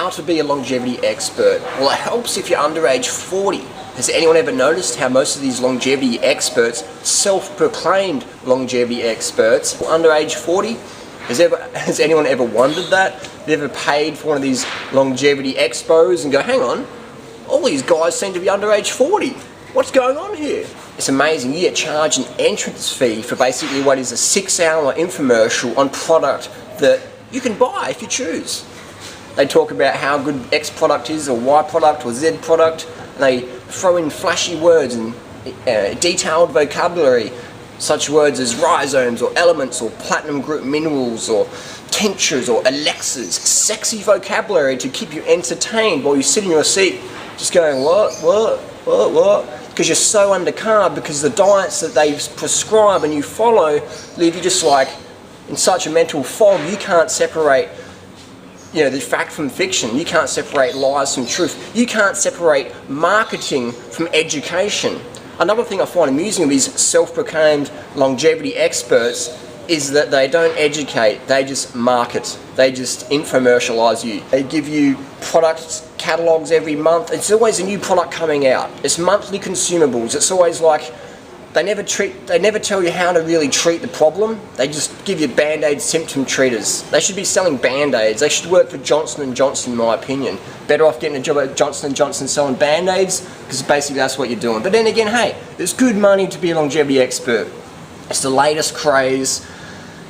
How to be a longevity expert. Well, it helps if you're under age 40. Has anyone ever noticed how most of these longevity experts, self-proclaimed longevity experts, are under age 40? Has anyone ever wondered that? Have you ever paid for one of these longevity expos and go, hang on, all these guys seem to be under age 40. What's going on here? It's amazing. You get charged an entrance fee for basically what is a 6-hour infomercial on product that you can buy if you choose. They talk about how good X product is, or Y product, or Z product, and they throw in flashy words and detailed vocabulary, such words as rhizomes, or elements, or platinum group minerals, or tinctures, or elixirs. Sexy vocabulary to keep you entertained while you sit in your seat just going, what? Because you're so undercarb, because the diets that they prescribe and you follow leave you just like in such a mental fog you can't separate the fact from fiction. You can't separate lies from truth. You can't separate marketing from education. Another thing I find amusing of these self-proclaimed longevity experts is that they don't educate, they just market. They just infomercialize you. They give you product catalogs every month. It's always a new product coming out. It's monthly consumables. It's always like they never tell you how to really treat the problem. They just give you Band-Aid symptom treaters. They should be selling Band-Aids. They should work for Johnson & Johnson, in my opinion. Better off getting a job at Johnson & Johnson selling Band-Aids, because basically that's what you're doing. But then again, hey, it's good money to be a longevity expert. It's the latest craze.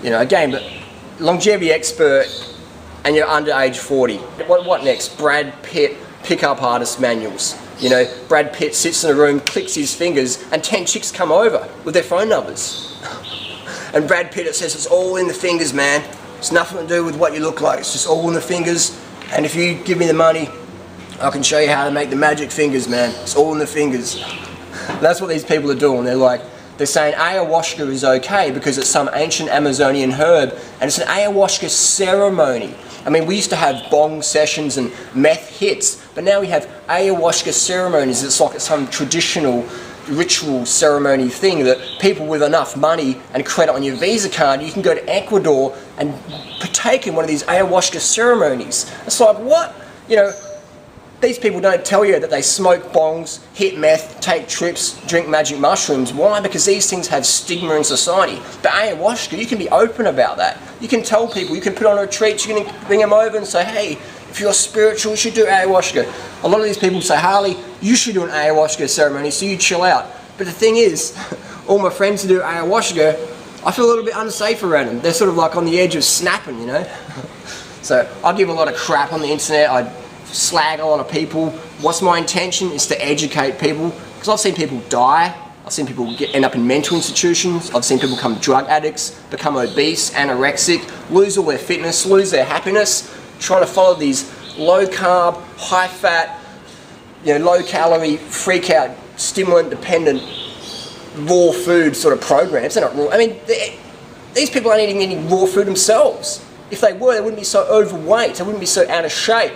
Again, but longevity expert and you're under age 40. What next? Brad Pitt pickup artist manuals. Brad Pitt sits in a room, clicks his fingers, and 10 chicks come over with their phone numbers. And Brad Pitt, it says, it's all in the fingers, man. It's nothing to do with what you look like. It's just all in the fingers. And if you give me the money, I can show you how to make the magic fingers, man. It's all in the fingers. That's what these people are doing. They're saying ayahuasca is okay because it's some ancient Amazonian herb, and it's an ayahuasca ceremony. I mean, we used to have bong sessions and meth hits, but now we have ayahuasca ceremonies. It's like some traditional ritual ceremony thing that people with enough money and credit on your Visa card, you can go to Ecuador and partake in one of these ayahuasca ceremonies. It's like, what? These people don't tell you that they smoke bongs, hit meth, take trips, drink magic mushrooms. Why? Because these things have stigma in society. But ayahuasca, you can be open about that. You can tell people, you can put on retreats, you can bring them over and say, hey, if you're spiritual, you should do ayahuasca. A lot of these people say, Harley, you should do an ayahuasca ceremony, so you chill out. But the thing is, all my friends who do ayahuasca, I feel a little bit unsafe around them. They're sort of like on the edge of snapping, So I give a lot of crap on the internet. I slag a lot of people. What's my intention is to educate people, because I've seen people die. I've seen people end up in mental institutions. I've seen people become drug addicts, become obese, anorexic, lose all their fitness, lose their happiness, trying to follow these low carb, high fat, low calorie, freak out, stimulant dependent, raw food sort of programs. They're not raw. I mean, these people aren't eating any raw food themselves. If they were, they wouldn't be so overweight. They wouldn't be so out of shape.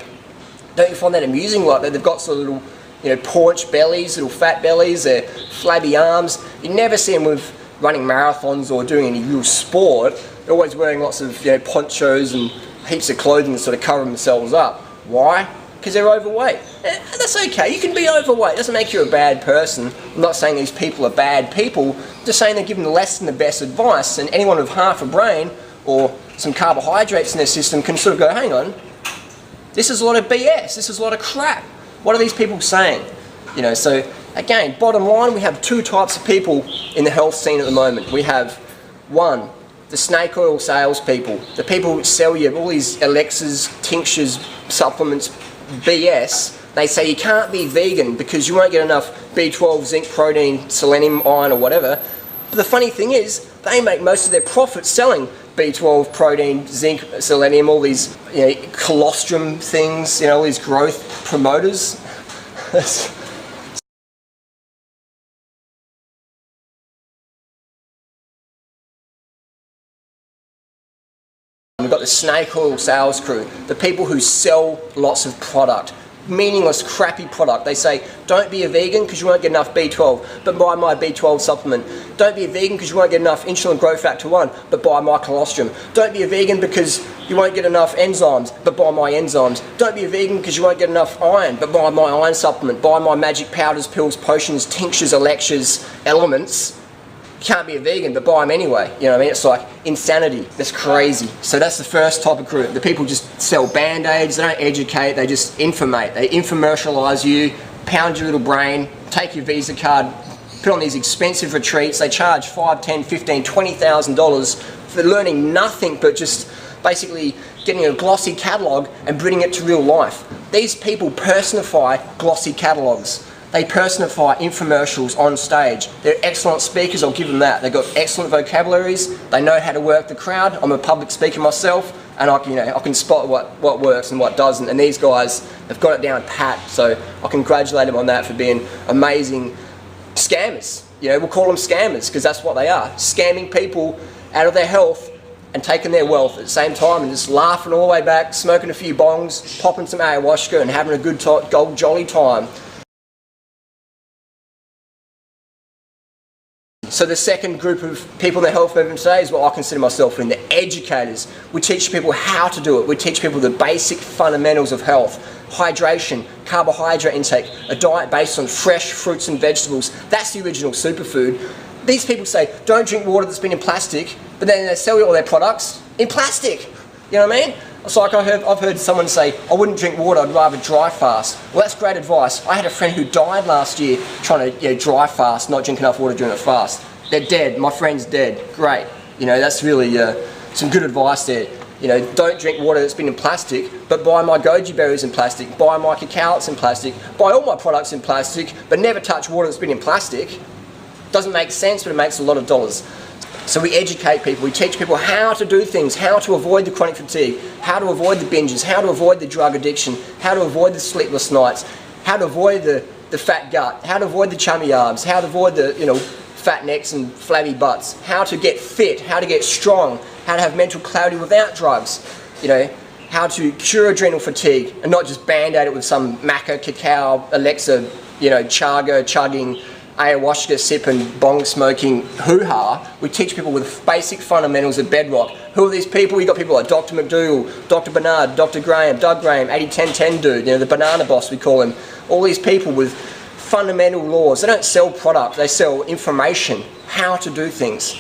Don't you find that amusing? Like that they've got sort of little, paunch bellies, little fat bellies, their flabby arms. You never see them with running marathons or doing any real sport. They're always wearing lots of ponchos and heaps of clothing to sort of cover themselves up. Why? Because they're overweight. That's okay. You can be overweight. It doesn't make you a bad person. I'm not saying these people are bad people. I'm just saying they're given the less than the best advice, and anyone with half a brain or some carbohydrates in their system can sort of go, hang on, this is a lot of BS, this is a lot of crap. What are these people saying? So again, bottom line, we have two types of people in the health scene at the moment. We have, one, the snake oil salespeople, the people who sell you all these elixirs, tinctures, supplements, BS. They say you can't be vegan because you won't get enough B12, zinc, protein, selenium, iron or whatever. But the funny thing is, they make most of their profit selling B12, protein, zinc, selenium, all these colostrum things, all these growth promoters. We've got the snake oil sales crew, the people who sell lots of product. meaningless, crappy product. They say, don't be a vegan because you won't get enough B12, but buy my B12 supplement. Don't be a vegan because you won't get enough insulin growth factor 1, but buy my colostrum. Don't be a vegan because you won't get enough enzymes, but buy my enzymes. Don't be a vegan because you won't get enough iron, but buy my iron supplement. Buy my magic powders, pills, potions, tinctures, elixirs, elements. You can't be a vegan, but buy them anyway. You know what I mean? It's like insanity. That's crazy. So that's the first type of group. The people just sell band-aids, they don't educate, they just informate. They infomercialize you, pound your little brain, take your Visa card, put on these expensive retreats. They charge $5, $10, $15, $20,000 for learning nothing but just basically getting a glossy catalogue and bringing it to real life. These people personify glossy catalogues. They personify infomercials on stage. They're excellent speakers, I'll give them that. They've got excellent vocabularies, they know how to work the crowd. I'm a public speaker myself, and I can spot what works and what doesn't, and these guys have got it down pat, so I congratulate them on that for being amazing scammers. You know, we'll call them scammers, because that's what they are. Scamming people out of their health and taking their wealth at the same time, and just laughing all the way back, smoking a few bongs, popping some ayahuasca and having a good jolly time. So the second group of people in the health movement today is what I consider myself in, the educators. We teach people how to do it. We teach people the basic fundamentals of health. Hydration, carbohydrate intake, a diet based on fresh fruits and vegetables. That's the original superfood. These people say, don't drink water that's been in plastic, but then they sell all their products in plastic. You know what I mean? It's like I've heard someone say, I wouldn't drink water, I'd rather dry fast. Well, that's great advice. I had a friend who died last year trying to dry fast, not drink enough water during a fast. They're dead. My friend's dead. Great. You know, that's really some good advice there. You know, don't drink water that's been in plastic, but buy my goji berries in plastic, buy my cacaos in plastic, buy all my products in plastic, but never touch water that's been in plastic. Doesn't make sense, but it makes a lot of dollars. So we educate people, we teach people how to do things, how to avoid the chronic fatigue, how to avoid the binges, how to avoid the drug addiction, how to avoid the sleepless nights, how to avoid the fat gut, how to avoid the chummy arms, how to avoid the fat necks and flabby butts, how to get fit, how to get strong, how to have mental clarity without drugs, how to cure adrenal fatigue and not just band-aid it with some maca, cacao, Alexa, chaga, chugging, ayahuasca sipping, bong smoking hoo-ha. We teach people with basic fundamentals of bedrock. Who are these people? You got people like Dr. McDougall, Dr. Bernard, Dr. Graham, Doug Graham, 80-10-10 dude, the banana boss we call him. All these people with fundamental laws. They don't sell product, they sell information, how to do things.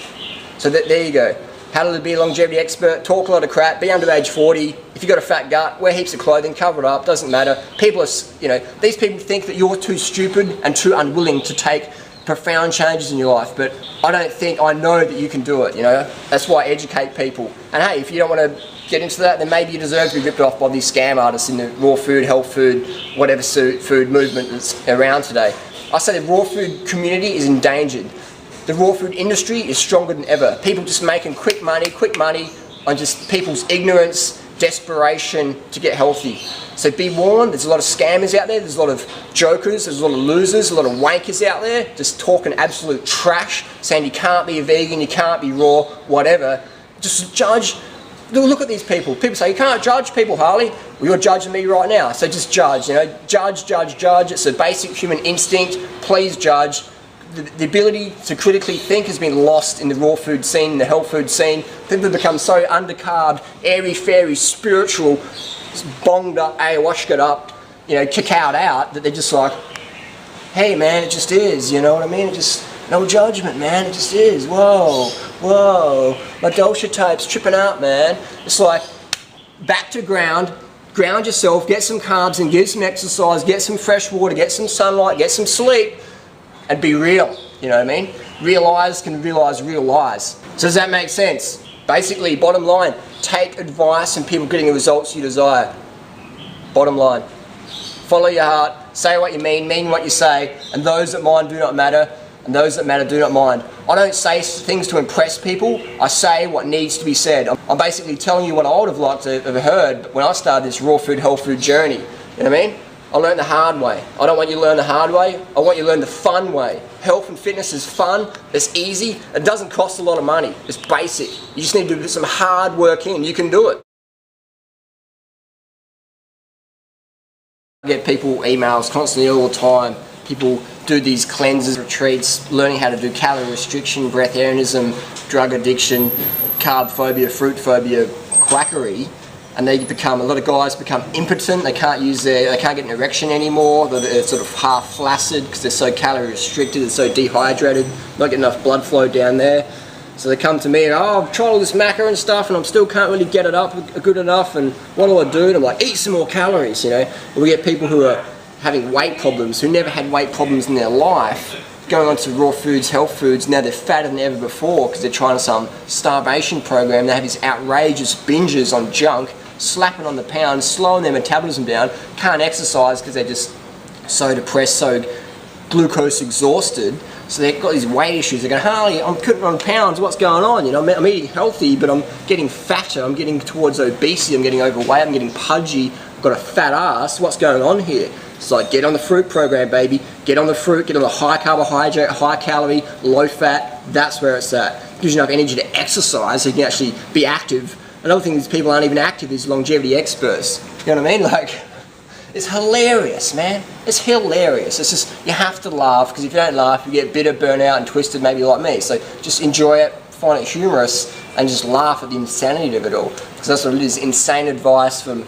So there you go. How to be a longevity expert, talk a lot of crap, be under age 40. If you've got a fat gut, wear heaps of clothing, cover it up, doesn't matter. People are, these people think that you're too stupid and too unwilling to take profound changes in your life, but I know that you can do it, That's why I educate people. And hey, if you don't want to get into that, then maybe you deserve to be ripped off by these scam artists in the raw food, health food, whatever food movement that's around today. I say the raw food community is endangered. The raw food industry is stronger than ever. People just making quick money on just people's ignorance, desperation to get healthy. So be warned, there's a lot of scammers out there, there's a lot of jokers, there's a lot of losers, a lot of wankers out there, just talking absolute trash, saying you can't be a vegan, you can't be raw, whatever. Just judge. Look at these people. People say, you can't judge people, Harley. Well, you're judging me right now, so just judge, judge. It's a basic human instinct. Please judge. The ability to critically think has been lost in the raw food scene, the health food scene. People have become so undercarbed, airy-fairy, spiritual, bonged up, ayahuasca'd up, cacaoed out, that they're just like, hey man, it just is, you know what I mean? It just, no judgment, man, it just is. Whoa, my dosha type's tripping out, man. It's like, back to ground yourself, get some carbs and get some exercise, get some fresh water, get some sunlight, get some sleep, and be real, you know what I mean? Real eyes can realize real lies. So does that make sense? Basically, bottom line, take advice and people getting the results you desire. Bottom line. Follow your heart, say what you mean what you say, and those that mind do not matter, and those that matter do not mind. I don't say things to impress people, I say what needs to be said. I'm basically telling you what I would have liked to have heard when I started this raw food, health food journey. You know what I mean? I learned the hard way. I don't want you to learn the hard way, I want you to learn the fun way. Health and fitness is fun, it's easy, it doesn't cost a lot of money, it's basic. You just need to do some hard work in, you can do it. I get people emails constantly all the time. People do these cleanses, retreats, learning how to do calorie restriction, breatharianism, drug addiction, carb phobia, fruit phobia, quackery, and they become, a lot of guys become impotent. They can't get an erection anymore. They're sort of half flaccid because they're so calorie restricted, they're so dehydrated, not getting enough blood flow down there. So they come to me and, oh, I've tried all this macca and stuff and I still can't really get it up good enough, and what do I do? And I'm like, eat some more calories, you know. And we get people who are having weight problems, who never had weight problems in their life, going on to raw foods, health foods. Now they're fatter than ever before because they're trying some starvation program. They have these outrageous binges on junk, slapping on the pounds, slowing their metabolism down, can't exercise because they're just so depressed, so glucose exhausted. So they've got these weight issues. They're going, Harley, I'm putting on pounds, what's going on? You know, I'm eating healthy, but I'm getting fatter, I'm getting towards obesity, I'm getting overweight, I'm getting pudgy, I've got a fat ass, what's going on here? It's like, get on the fruit program, baby. Get on the fruit, get on the high carbohydrate, high calorie, low fat. That's where it's at. Gives you enough energy to exercise so you can actually be active. Another thing is people aren't even active is longevity experts. You know what I mean? Like, it's hilarious, man. It's hilarious. It's just, you have to laugh, because if you don't laugh, you get bitter, burnout, and twisted, maybe like me. So just enjoy it, find it humorous, and just laugh at the insanity of it all. Because that's what it is, insane advice from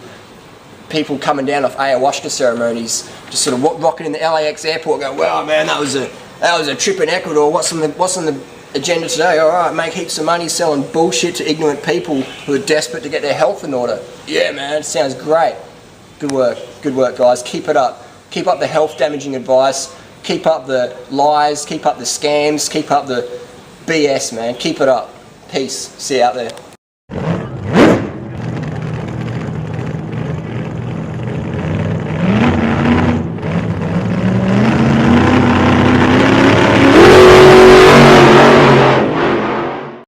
people coming down off ayahuasca ceremonies, just sort of rocking in the LAX airport going, well, man, that was a trip in Ecuador. What's on the agenda today? All right, make heaps of money selling bullshit to ignorant people who are desperate to get their health in order. Yeah, man, sounds great. Good work, guys. Keep it up. Keep up the health damaging advice. Keep up the lies. Keep up the scams. Keep up the BS, man. Keep it up. Peace. See you out there.